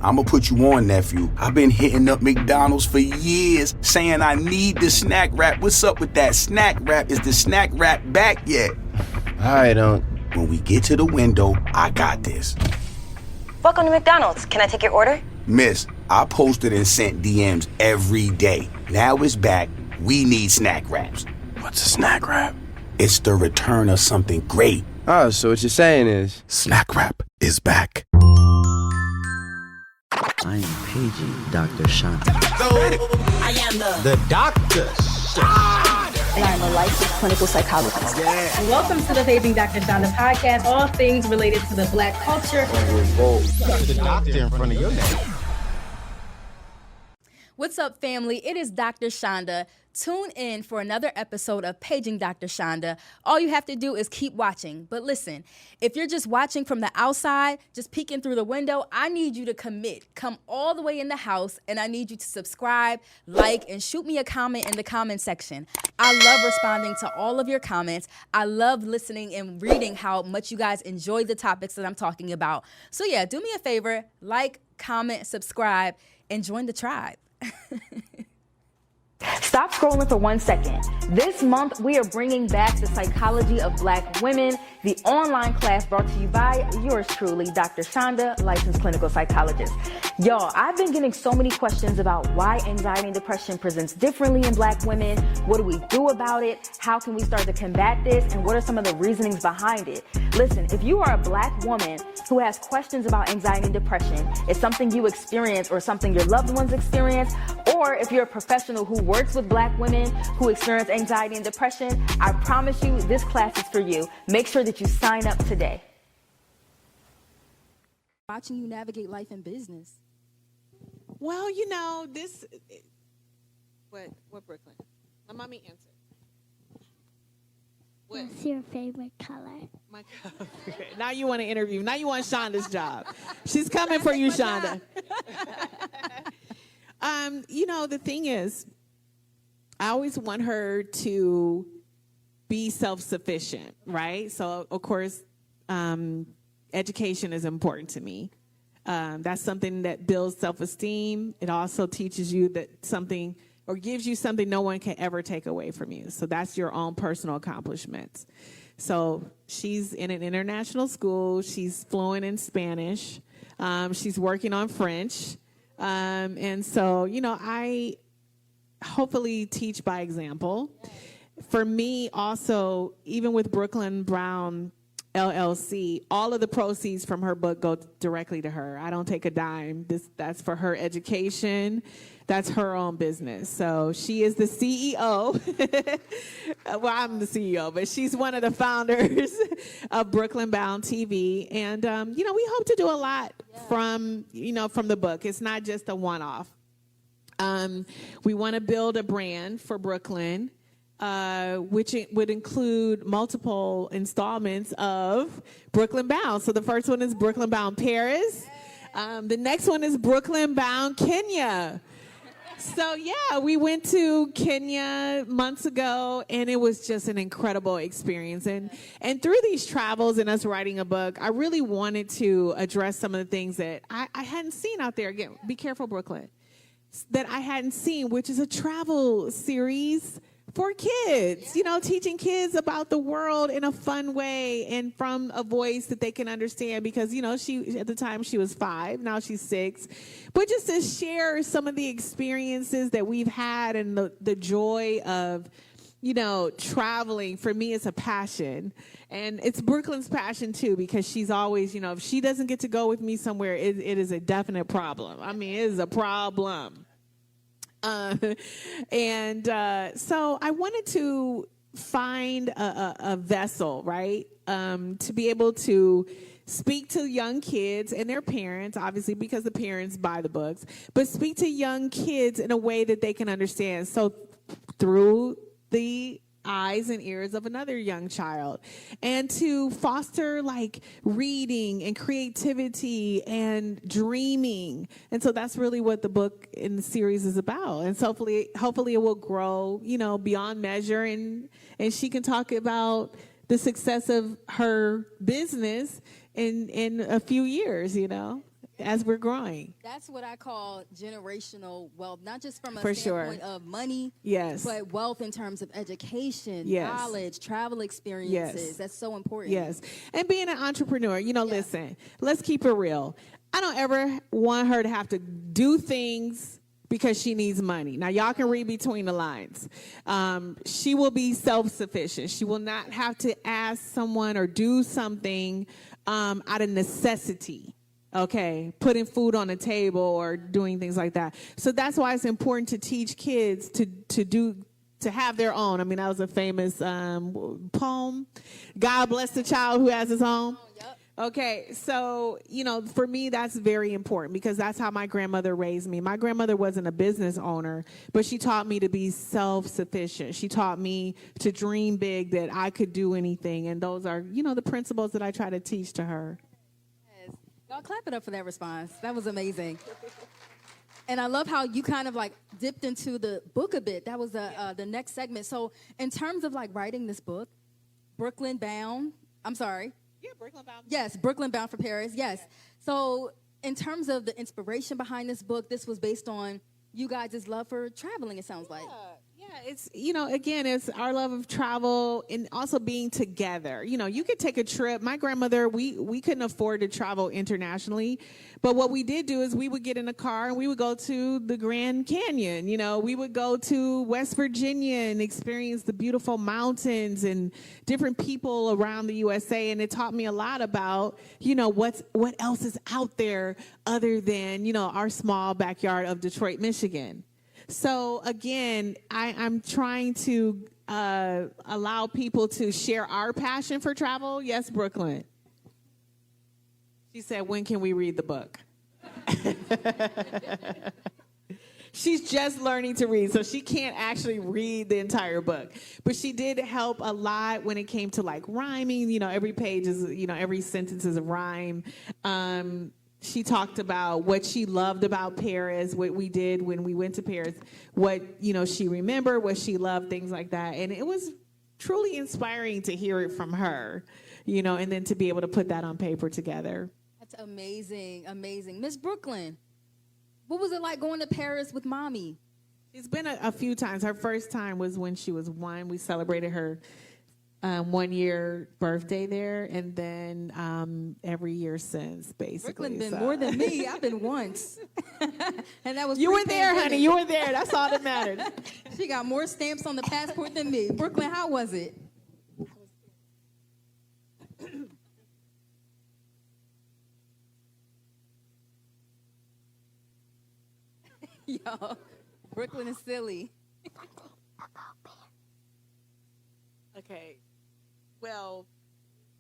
I'ma put you on, nephew. I've been hitting up McDonald's for years, saying I need the snack wrap. What's up with that snack wrap? Is the snack wrap back yet? All right, Unc. When we get to the window, I got this. Welcome to McDonald's. Can I take your order? Miss, I posted and sent DMs every day. Now it's back. We need snack wraps. What's a snack wrap? It's the return of something great. Oh, so what you're saying is... Snack wrap is back. I am paging Dr. Chanda. I am the Dr. Chanda. And I'm a licensed clinical psychologist. Yeah. Welcome to the Paging Dr. Chanda podcast, all things related to the Black culture. Revolt. Put the doctor in front of your name. What's up, family? It is Dr. Chanda. Tune in for another episode of Paging Dr. Chanda. All you have to do is keep watching. But listen, if you're just watching from the outside, just peeking through the window, I need you to commit. Come all the way in the house, and I need you to subscribe, like, and shoot me a comment in the comment section. I love responding to all of your comments. I love listening and reading how much you guys enjoy the topics that I'm talking about. So yeah, do me a favor, like, comment, subscribe, and join the tribe. Stop scrolling for 1 second. This month, we are bringing back the psychology of Black women, the online class brought to you by yours truly, Dr. Chanda, licensed clinical psychologist. Y'all, I've been getting so many questions about why anxiety and depression presents differently in Black women. What do we do about it? How can we start to combat this? And what are some of the reasonings behind it? Listen, if you are a Black woman who has questions about anxiety and depression, it's something you experience or something your loved ones experience, or if you're a professional who works with Black women who experience anxiety and depression, I promise you this class is for you. Make sure that you sign up today. Watching you navigate life and business. Well, you know, this... What Brooklyn? My mommy answered. What's your favorite color? My color. Now you want to interview. Now you want Shonda's job. She's coming for you, Chanda. You know, the thing is, I always want her to be self-sufficient, right? So, of course, education is important to me. That's something that builds self-esteem. It also teaches you that something, or gives you something no one can ever take away from you. So that's your own personal accomplishments. So she's in an international school. She's fluent in Spanish. She's working on French. And so, you know, I hopefully teach by example. For me, also, even with Brooklyn Brown LLC, all of the proceeds from her book go directly to her. I don't take a dime. That's for her education. That's her own business. So she is the CEO. Well, I'm the CEO, but she's one of the founders of Brooklyn Bound TV. And, you know, we hope to do a lot from the book. It's not just a one-off. We want to build a brand for Brooklyn, which would include multiple installments of Brooklyn Bound. So the first one is Brooklyn Bound Paris. The next one is Brooklyn Bound Kenya. So, yeah, we went to Kenya months ago, and it was just an incredible experience. And through these travels and us writing a book, I really wanted to address some of the things that I hadn't seen out there. Again, be careful, Brooklyn. That I hadn't seen, which is a travel series for kids, you know, teaching kids about the world in a fun way and from a voice that they can understand, because, you know, she, at the time she was 5, now she's 6, but just to share some of the experiences that we've had and the joy of, you know, traveling. For me, it's a passion, and it's Brooklyn's passion too, because she's always, you know, if she doesn't get to go with me somewhere, it is a definite problem. I mean, it is a problem. So I wanted to find a vessel, right, to be able to speak to young kids and their parents, obviously, because the parents buy the books, but speak to young kids in a way that they can understand. So through the eyes and ears of another young child, and to foster like reading and creativity and dreaming. And so that's really what the book in the series is about. And so hopefully it will grow, you know, beyond measure, and she can talk about the success of her business in a few years, you know. as we're growing. That's what I call generational wealth, not just from a For standpoint sure. of money, Yes. but wealth in terms of education, Yes. knowledge, travel experiences. Yes. That's so important. Yes. And being an entrepreneur, listen, let's keep it real. I don't ever want her to have to do things because she needs money. Now, y'all can read between the lines. She will be self-sufficient. She will not have to ask someone or do something out of necessity. Okay, putting food on the table or doing things like that. So that's why it's important to teach kids to have their own. I mean, that was a famous poem. God bless the child who has his own. Okay, so, for me, that's very important because that's how my grandmother raised me. My grandmother wasn't a business owner, but she taught me to be self-sufficient. She taught me to dream big, that I could do anything. And those are, the principles that I try to teach to her. Yes. Y'all clap it up for that response. That was amazing. And I love how you kind of like dipped into the book a bit. That was the next segment. So in terms of like writing this book, Brooklyn Bound for Paris. Yes. So in terms of the inspiration behind this book, this was based on you guys' love for traveling, it sounds like. Yeah, it's, again, it's our love of travel and also being together. You could take a trip. My grandmother, we couldn't afford to travel internationally. But what we did do is we would get in a car and we would go to the Grand Canyon. We would go to West Virginia and experience the beautiful mountains and different people around the USA. And it taught me a lot about, what else is out there other than, our small backyard of Detroit, Michigan. So, again, I'm trying to allow people to share our passion for travel. Yes, Brooklyn. She said, when can we read the book? She's just learning to read, so she can't actually read the entire book. But she did help a lot when it came to, like, rhyming. Every page is, every sentence is a rhyme. She talked about what she loved about Paris, what we did when we went to Paris, what, she remembered, what she loved, things like that. And it was truly inspiring to hear it from her, and then to be able to put that on paper together. That's amazing, amazing. Miss Brooklyn, what was it like going to Paris with Mommy? It's been a few times. Her first time was when she was 1. We celebrated her 1-year birthday there, and then every year since, basically. Brooklyn been more than me. I've been once. And that was You were there, honey. You were there. That's all that mattered. She got more stamps on the passport than me. Brooklyn, how was it? Yo, Brooklyn is silly. Okay. Well,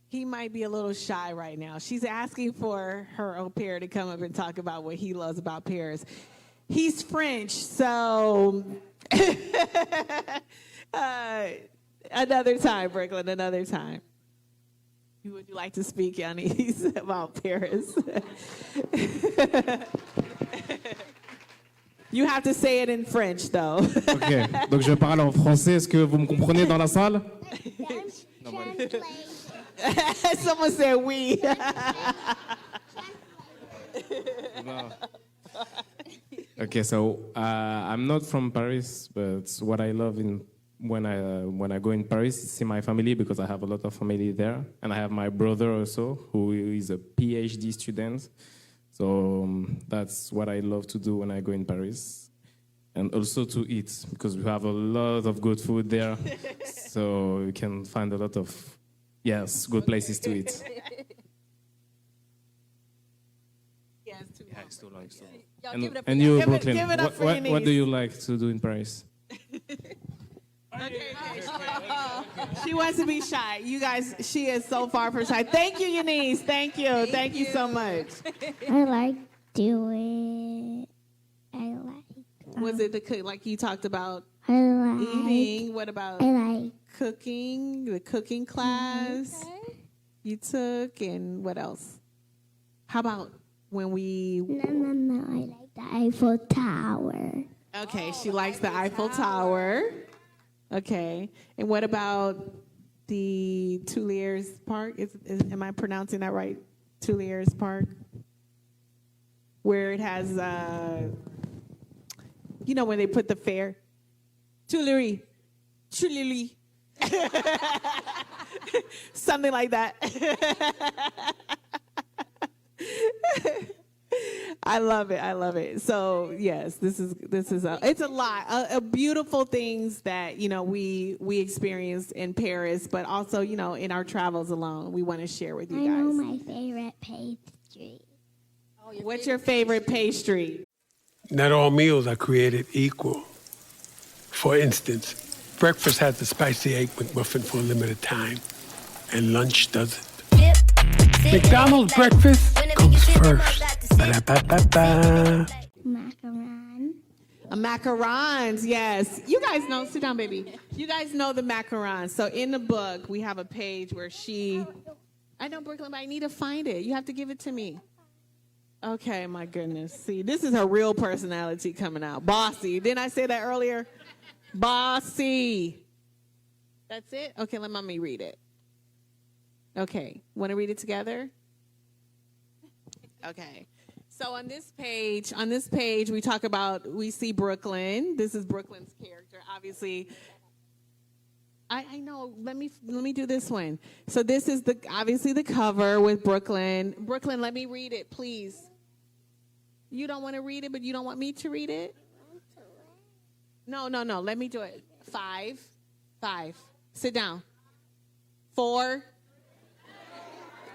he might be a little shy right now. She's asking for her au pair to come up and talk about what he loves about Paris. He's French, so another time, Brooklyn, another time. Would you like to speak, Yanis, about Paris? You have to say it in French, though. Ok, donc je parle en français. Est-ce que vous me comprenez dans la salle? Someone said we. Okay, so I'm not from Paris, but what I love when I go in Paris is see my family, because I have a lot of family there, and I have my brother also, who is a PhD student. So that's what I love to do when I go in Paris. And also to eat, because we have a lot of good food there. So you can find a lot of, good places to eat. Yeah, it's too long. And you, Give Brooklyn, it up for your what do niece. you like to do in Paris? She wants to be shy. You guys, she is so far from shy. Thank you, Eunice. Thank you. Thank you so much. I like doing. I like. Was it the cook, like you talked about I like eating? What about I like cooking? The cooking class you took, and what else? How about when we? No. I like the Eiffel Tower. Okay, she likes the Eiffel Tower. Okay, and what about the Tuileries Park? Am I pronouncing that right? Tuileries Park. where it has, you know, when they put the fair. Tuileries. Something like that. I love it. So yes, this is it's a lot of beautiful things that, you know, we experienced in Paris, but also, you know, in our travels alone, we want to share with you guys. I know my favorite pastry. What's your favorite pastry? Not all meals are created equal. For instance, breakfast has the spicy egg McMuffin for a limited time, and lunch doesn't. McDonald's breakfast comes first. Ba-da-ba-ba-ba. Macaron. Macarons, yes. You guys know, sit down, baby. You guys know the macarons. So in the book, we have a page where I know, Brooklyn, but I need to find it. You have to give it to me. Okay, my goodness. See, this is her real personality coming out. Bossy. Didn't I say that earlier? Bossy. That's it? Okay, let mommy read it. Okay, want to read it together? Okay. So on this page, we see Brooklyn. This is Brooklyn's character. Obviously, I know. Let me do this one. So this is obviously the cover with Brooklyn. Brooklyn, let me read it, please. You don't want to read it, but you don't want me to read it? No. Let me do it. 5. Sit down. 4.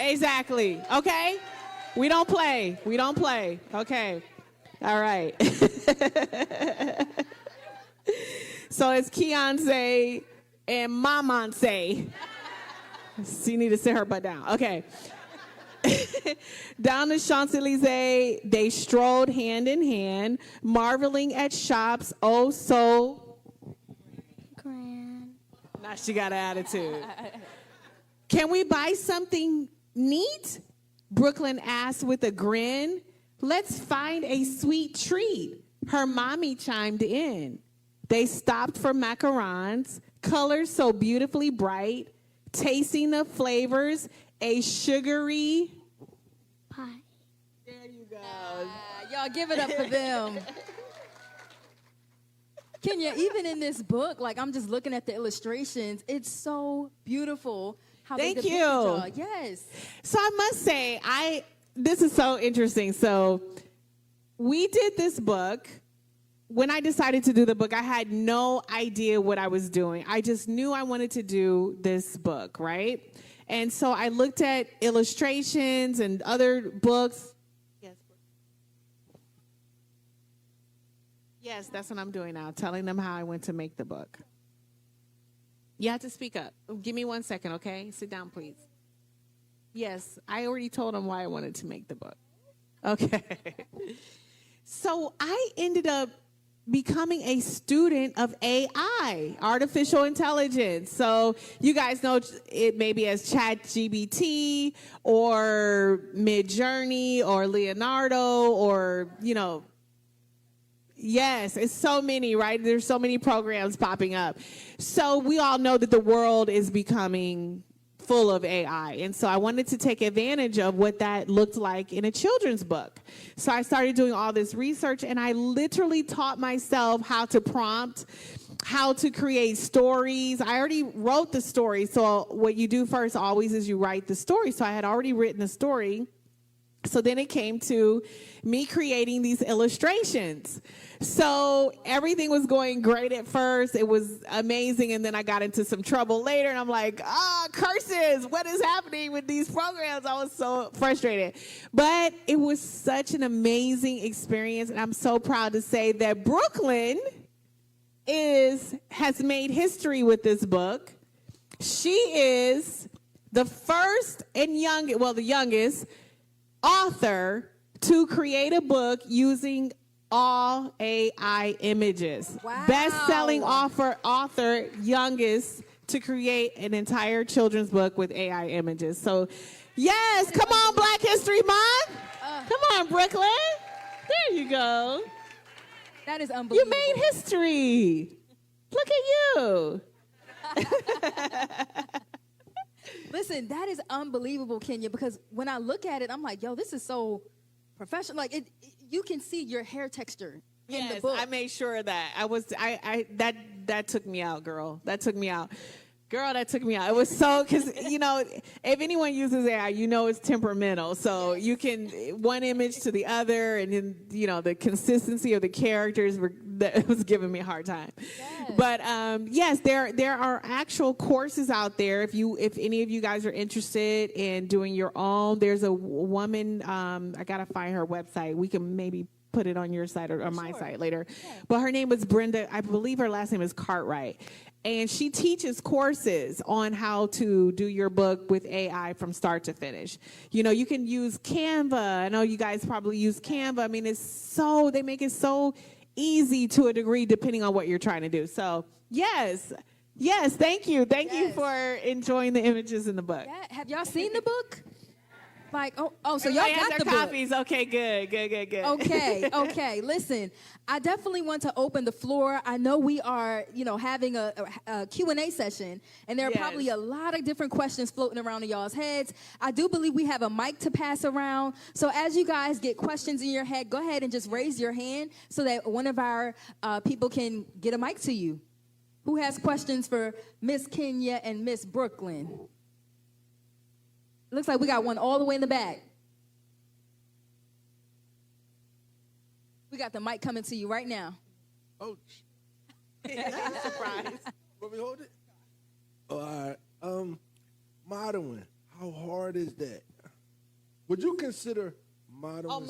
Exactly. Okay? We don't play. Okay. All right. So it's Keonce and Mamonce. So you need to sit her butt down. Okay. Down the Champs-Elysees, they strolled hand in hand, marveling at shops oh so Grand. Now she got an attitude. Can we buy something neat? Brooklyn asked with a grin. Let's find a sweet treat. Her mommy chimed in. They stopped for macarons, colors so beautifully bright, tasting the flavors, a sugary Pie. There you go. Y'all give it up for them. Kenya, even in this book, like I'm just looking at the illustrations, it's so beautiful. Thank you. Yes. So I must say, this is so interesting. So we did this book. When I decided to do the book, I had no idea what I was doing. I just knew I wanted to do this book, right? And so I looked at illustrations and other books. Yes, that's what I'm doing now, telling them how I went to make the book. You have to speak up. Give me 1 second, okay? Sit down, please. Yes, I already told them why I wanted to make the book. Okay. So I ended up becoming a student of AI, artificial intelligence. So you guys know it maybe as ChatGPT or Midjourney or Leonardo or, you know, yes, it's so many, right? There's so many programs popping up. So we all know that the world is becoming full of AI. And so I wanted to take advantage of what that looked like in a children's book. So I started doing all this research, and I literally taught myself how to prompt, how to create stories. I already wrote the story. So what you do first always is you write the story. So I had already written the story. So then it came to me creating these illustrations. So everything was going great at first. It was amazing. And then I got into some trouble later. And I'm like, curses. What is happening with these programs? I was so frustrated. But it was such an amazing experience. And I'm so proud to say that Brooklyn has made history with this book. She is the first and the youngest author to create a book using all AI images. Wow. Best-selling author, youngest to create an entire children's book with AI images. So, yes, come on, Black History Month. Come on, Brooklyn. There you go. That is unbelievable. You made history. Look at you. Listen, that is unbelievable, Kenya, because when I look at it, I'm like, yo, this is so professional. Like, you can see your hair texture in the Yes, book. I made sure of that. That took me out, girl. That took me out. Girl, that took me out. It was so, because, if anyone uses AI, it's temperamental. So you can, one image to the other, and then, the consistency of the characters that was giving me a hard time. Yes. But, yes, there are actual courses out there. If any of you guys are interested in doing your own, there's a woman, I got to find her website. We can maybe put it on your site or my site later. Yeah. But her name was Brenda. I believe her last name is Cartwright. And she teaches courses on how to do your book with AI from start to finish. You can use Canva. I know you guys probably use Canva. I mean, they make it so easy to a degree depending on what you're trying to do. So, yes, thank you. Thank you for enjoying the images in the book. Yeah. Have y'all seen the book? So y'all got the copies. Okay, good. Okay. Listen, I definitely want to open the floor. I know we are, having a Q&A session, and there are probably a lot of different questions floating around in y'all's heads. I do believe we have a mic to pass around. So as you guys get questions in your head, go ahead and just raise your hand so that one of our people can get a mic to you. Who has questions for Miss Kenya and Miss Brooklyn? Looks like we got one all the way in the back. We got the mic coming to you right now. Oh, surprise. Want me to hold it? Oh, all right. Modeling. How hard is that? Would you consider modeling? Oh,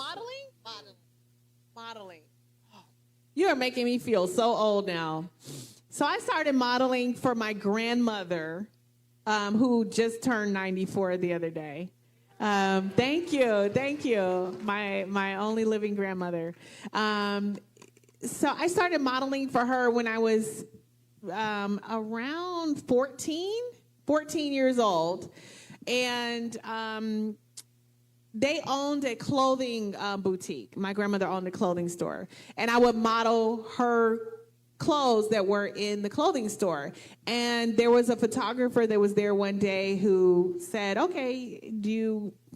modeling. You are making me feel so old now. So I started modeling for my grandmother, who just turned 94 the other day. Thank you. My only living grandmother. So I started modeling for her when I was around 14 years old. And they owned a clothing boutique. My grandmother owned a clothing store. And I would model her clothes that were in the clothing store. And there was a photographer that was there one day who said, okay,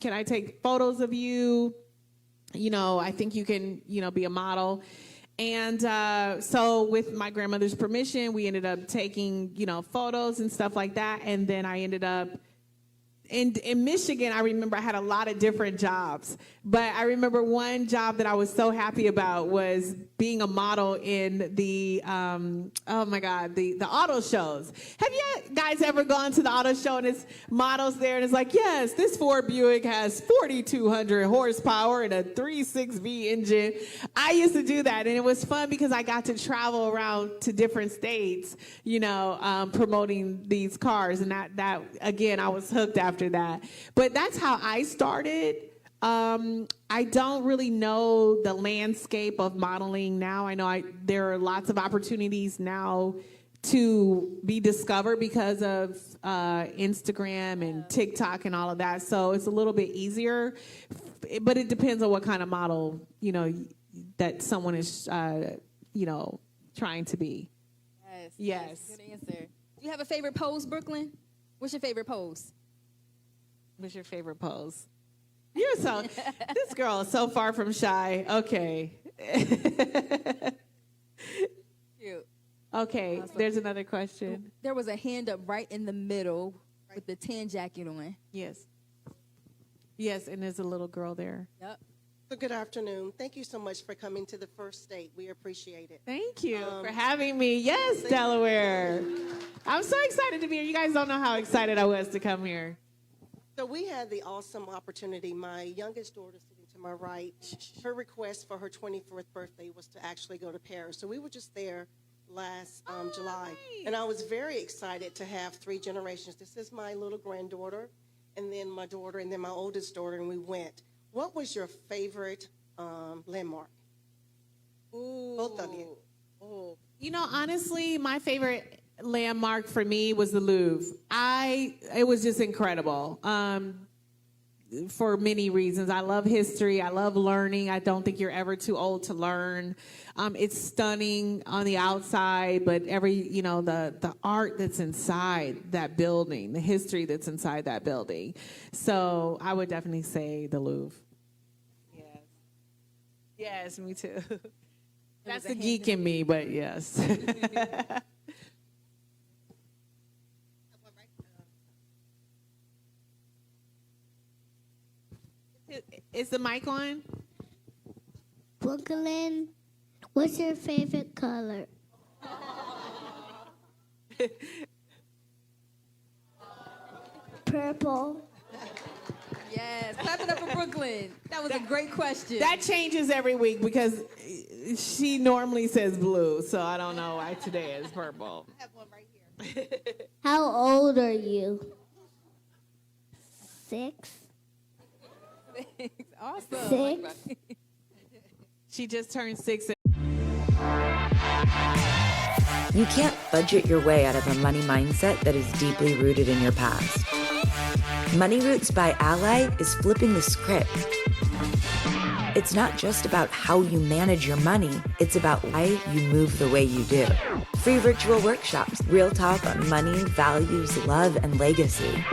can I take photos of you? I think you can, be a model. And so with my grandmother's permission, we ended up taking, photos and stuff like that. And then I ended up in Michigan. I remember I had a lot of different jobs, but I remember one job that I was so happy about was being a model in the the auto shows. Have you guys ever gone to the auto show and it's models there and it's like, yes, this Ford Buick has 4,200 horsepower and a 3.6V engine. I used to do that, and it was fun because I got to travel around to different states, promoting these cars, and that again, I was hooked after that. But that's how I started. I don't really know the landscape of modeling now. I know there are lots of opportunities now to be discovered because of Instagram and TikTok and all of that. So it's a little bit easier, but it depends on what kind of model, that someone is, trying to be. Yes. Good answer. Do you have a favorite pose, Brooklyn? What's your favorite pose? What's your favorite pose? This girl is so far from shy. Okay. Cute. Okay, there's another question. There was a hand up right in the middle with the tan jacket on. Yes, and there's a little girl there. Yep. So good afternoon. Thank you so much for coming to the First State. We appreciate it. Thank you for having me. Yes, Delaware. I'm so excited to be here. You guys don't know how excited I was to come here. So we had the awesome opportunity. My youngest daughter sitting to my right, her request for her 24th birthday was to actually go to Paris. So we were just there last July. Nice. And I was very excited to have 3 generations. This is my little granddaughter, and then my daughter, and then my oldest daughter, and we went. What was your favorite landmark? Ooh. Both of you. Ooh. Honestly, my favorite landmark for me was the Louvre. It was just incredible for many reasons. I love history. I love learning. I don't think you're ever too old to learn. It's stunning on the outside, but the art that's inside that building, the history that's inside that building. So I would definitely say the Louvre. Yes, me too. That's the geek in me, but yes. Is the mic on? Brooklyn, what's your favorite color? Purple. Yes, clap it up for Brooklyn. That was a great question. That changes every week because she normally says blue, so I don't know why today is purple. I have one right here. How old are you? 6. Awesome. 6. She just turned 6. You can't budget your way out of a money mindset that is deeply rooted in your past. Money Roots by Ally is flipping the script. It's not just about how you manage your money, it's about why you move the way you do. Free virtual workshops, real talk on money, values, love, and legacy.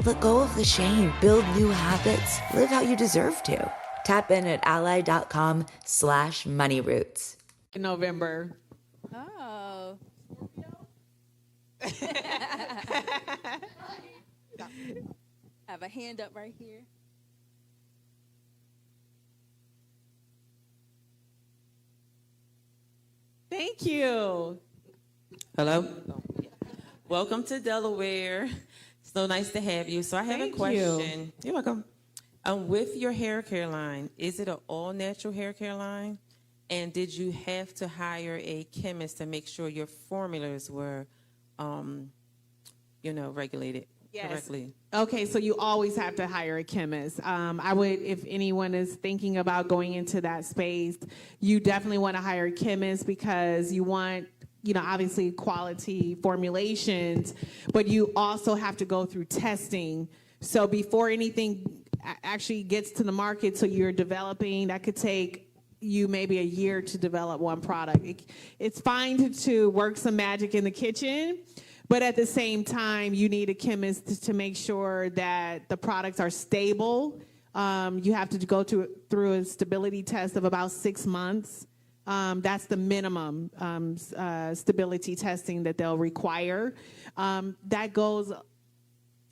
Let go of the shame, build new habits, live how you deserve to. Tap in at ally.com/moneyroots. In November. Oh. I have a hand up right here. Thank you. Hello. Welcome to Delaware. So nice to have you. So I have Thank a question. You're welcome. With your hair care line, is it an all-natural hair care line? And did you have to hire a chemist to make sure your formulas were, regulated correctly? Okay, so you always have to hire a chemist. I would, if anyone is thinking about going into that space, you definitely want to hire a chemist because you want, obviously quality formulations, but you also have to go through testing. So before anything actually gets to the market, so you're developing, that could take you maybe a year to develop one product. It's fine to work some magic in the kitchen, but at the same time, you need a chemist to make sure that the products are stable. You have to go through a stability test of about 6 months. That's the minimum stability testing that they'll require.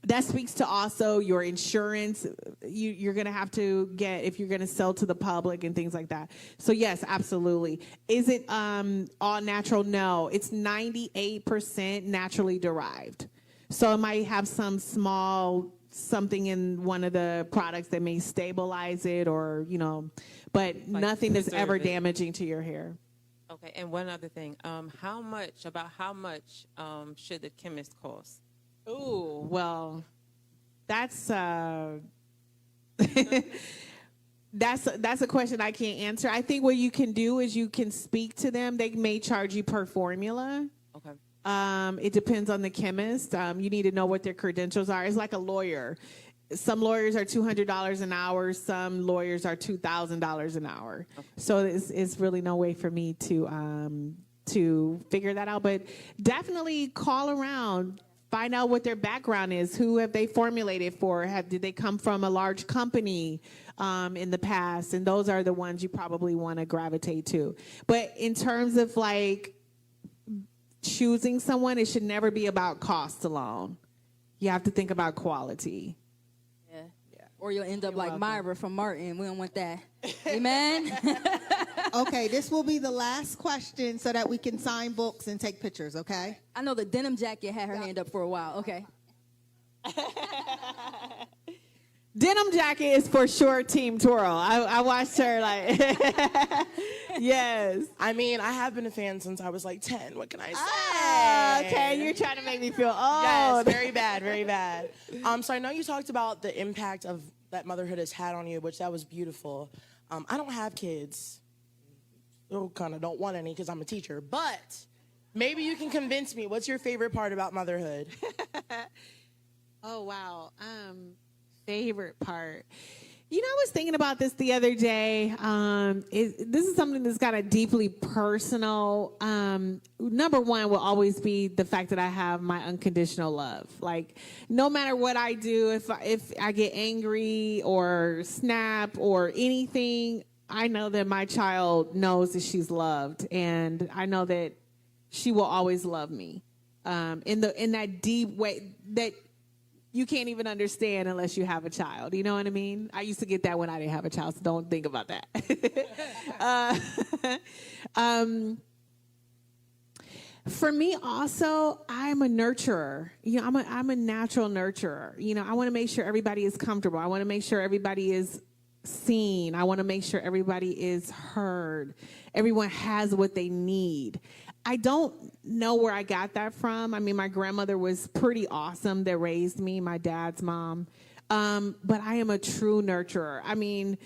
That speaks to also your insurance. You're going to have to get if you're going to sell to the public and things like that. So yes, absolutely. Is it all natural? No, it's 98% naturally derived. So it might have some small something in one of the products that may stabilize it or, but like nothing that's ever damaging to your hair. Okay, and one other thing. How much should the chemist cost? Ooh, well, that's that's a question I can't answer. I think what you can do is you can speak to them. They may charge you per formula. Okay. It depends on the chemist. You need to know what their credentials are. It's like a lawyer. Some lawyers are $200 an hour. Some lawyers are $2,000 an hour. Okay. So it's really no way for me to figure that out. But definitely call around. Find out what their background is. Who have they formulated for? Did they come from a large company in the past? And those are the ones you probably want to gravitate to. But in terms of like choosing someone, it should never be about cost alone. You have to think about quality. Yeah. Or you'll end up like Myra from Martin. We don't want that. Amen? Okay, this will be the last question so that we can sign books and take pictures, okay? I know the denim jacket had her hand up for a while. Okay. Denim jacket is for sure Team Twirl. I watched her like, yes. I mean, I have been a fan since I was like 10. What can I say? Okay, you're trying to make me feel old. Yes, very bad, very bad. So I know you talked about the impact of that motherhood has had on you, which that was beautiful. I don't have kids. Still kind of don't want any because I'm a teacher. But maybe you can convince me. What's your favorite part about motherhood? Oh, wow. Favorite part. I was thinking about this the other day. This is something that's kind of deeply personal. Number one will always be the fact that I have my unconditional love. Like, no matter what I do, if I get angry or snap or anything, I know that my child knows that she's loved, and I know that she will always love me in that deep way that you can't even understand unless you have a child. You know what I mean? I used to get that when I didn't have a child, so don't think about that. For me also, I'm a nurturer. You know, I'm a natural nurturer. You know, I want to make sure everybody is comfortable. I want to make sure everybody is seen. I want to make sure everybody is heard. Everyone has what they need. I don't know where I got that from. I mean, my grandmother was pretty awesome that raised me, my dad's mom. But I am a true nurturer. I mean,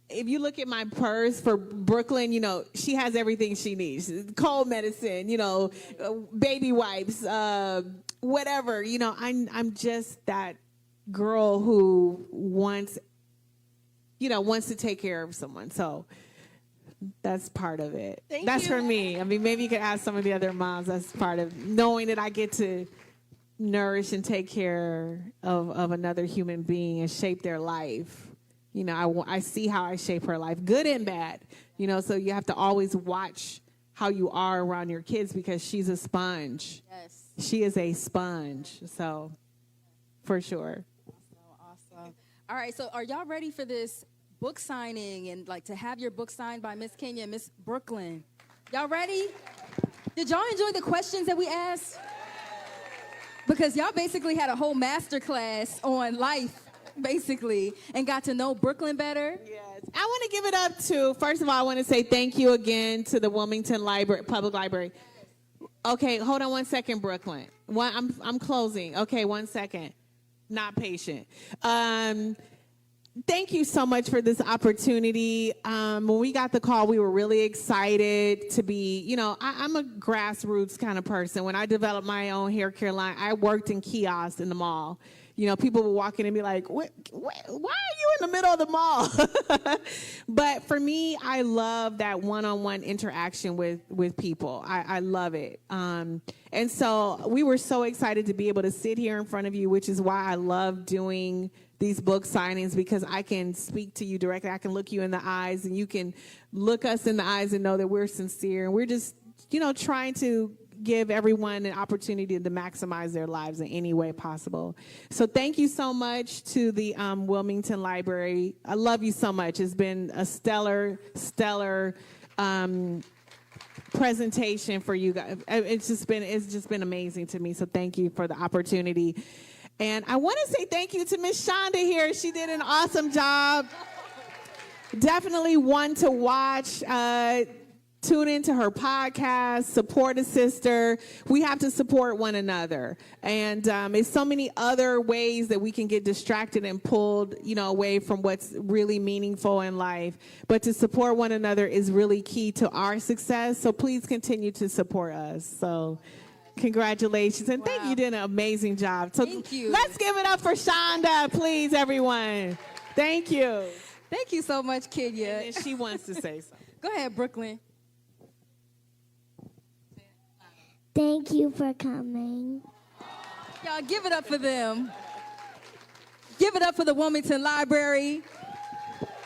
if you look at my purse for Brooklyn, you know, she has everything she needs. Cold medicine, you know, baby wipes, whatever. You know, I'm just that girl who wants to take care of someone. So that's part of it. That's for me. I mean, maybe you could ask some of the other moms. That's part of knowing that I get to nourish and take care of another human being and shape their life. You know, I see how I shape her life, good and bad. You know, so you have to always watch how you are around your kids because she's a sponge. Yes. She is a sponge. So, for sure. Awesome. All right, so are y'all ready for this book signing and like to have your book signed by Miss Kenya and Miss Brooklyn? Y'all ready? Did y'all enjoy the questions that we asked? Because y'all basically had a whole master class on life, basically, and got to know Brooklyn better. Yes. I want to give it up to, first of all, I want to say thank you again to the Wilmington Public Library. Okay, hold on 1 second, Brooklyn. I'm closing. Okay, 1 second. Not patient. Thank you so much for this opportunity. When we got the call, we were really excited to be, you know, I'm a grassroots kind of person. When I developed my own hair care line, I worked in kiosks in the mall. You know, people would walk in and be like, why are you in the middle of the mall? But for me, I love that one-on-one interaction with people. I love it. And so we were so excited to be able to sit here in front of you, which is why I love doing these book signings, because I can speak to you directly. I can look you in the eyes, and you can look us in the eyes and know that we're sincere. And we're just, you know, trying to give everyone an opportunity to maximize their lives in any way possible. So thank you so much to the Wilmington Library. I love you so much. It's been a stellar presentation for you guys. It's just been amazing to me. So thank you for the opportunity. And I want to say thank you to Miss Chanda here. She did an awesome job. Definitely one to watch. Tune into her podcast, support a sister. We have to support one another. And there's so many other ways that we can get distracted and pulled, you know, away from what's really meaningful in life. But to support one another is really key to our success. So please continue to support us. So congratulations. And thank you. You did an amazing job. So thank you. Let's give it up for Chanda, please, everyone. Thank you. Thank you so much, Kenya. And she wants to say something. Go ahead, Brooklyn. Thank you for coming. Y'all give it up for them. Give it up for the Wilmington Library,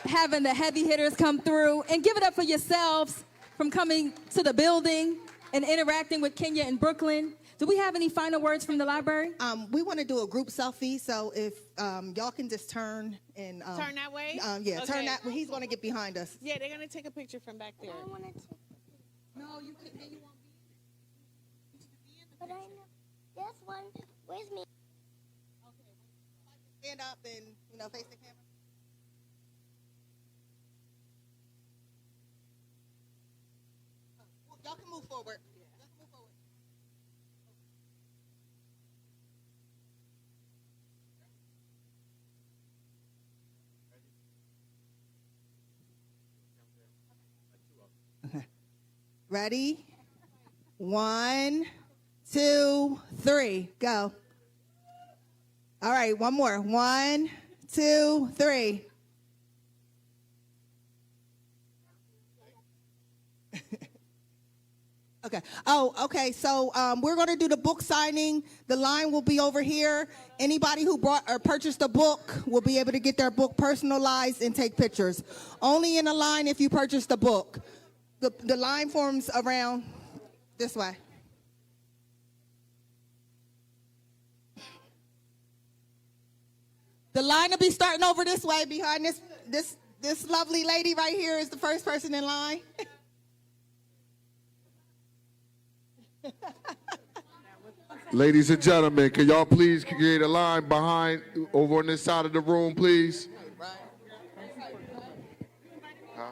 having the heavy hitters come through, and give it up for yourselves from coming to the building and interacting with Kenya and Brooklyn. Do we have any final words from the library? We want to do a group selfie, so if y'all can just turn and turn that way. Yeah, okay. Turn that way. He's going to get behind us. Yeah, they're going to take a picture from back there. I want to. No, you can't. You won't be. But I know. This one. Where's me? Okay. Stand up and face the camera. Y'all can move forward. Ready? 1, 2, 3, go. All right, one more. 1, 2, 3. Okay. Okay. Oh, okay. So we're going to do the book signing. The line will be over here. Anybody who brought or purchased a book will be able to get their book personalized and take pictures. Only in the line if you purchased a book. The line forms around this way. The line will be starting over this way behind this lovely lady right here is the first person in line. Ladies and gentlemen, can y'all please create a line behind, over on this side of the room, please? Huh?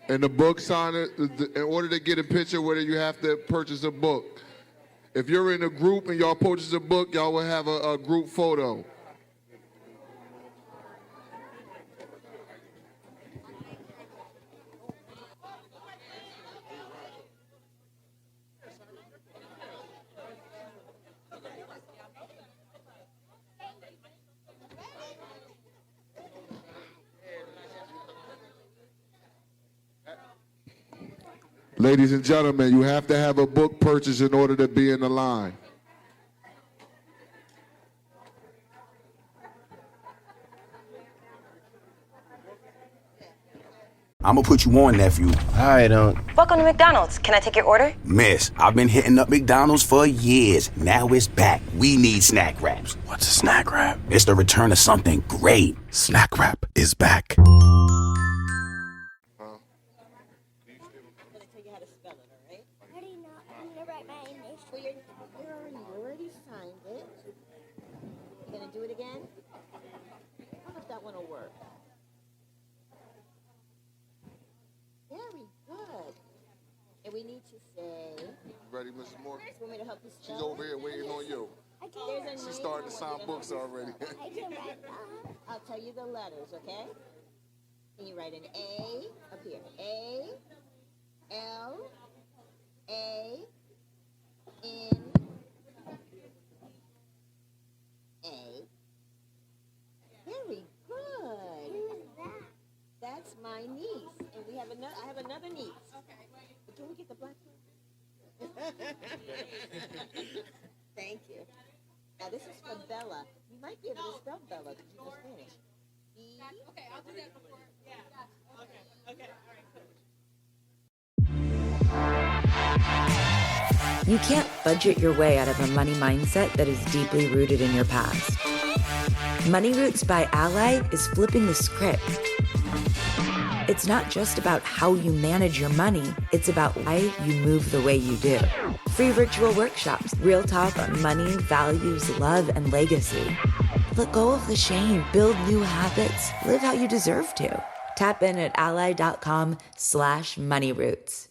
And the book signer, in order to get a picture, whether you have to purchase a book. If you're in a group and y'all purchase a book, y'all will have a group photo. Ladies and gentlemen, you have to have a book purchase in order to be in the line. I'm gonna put you on, nephew. I don't. Welcome to McDonald's. Can I take your order? Miss, I've been hitting up McDonald's for years. Now it's back. We need snack wraps. What's a snack wrap? It's the return of something great. Snack wrap is back. We need to say. Ready, Mrs. Moore? Want me to help you spell? She's over here waiting on you. She's starting to sign books already. I'll tell you the letters, okay? Can you write an A up here? A, L, A, N, A. Very good. Who is that? That's my niece, and we have another. I have another niece. Okay. Can we get the black one? Thank you. Now this is for Bella. You might be able to spell Bella because you just finished. E. Okay, I'll do that before. Yeah. Okay. All right. You can't budget your way out of a money mindset that is deeply rooted in your past. Money Roots by Ally is flipping the script. It's not just about how you manage your money, it's about why you move the way you do. Free virtual workshops, real talk on money, values, love, and legacy. Let go of the shame, build new habits, live how you deserve to. Tap in at ally.com/moneyroots.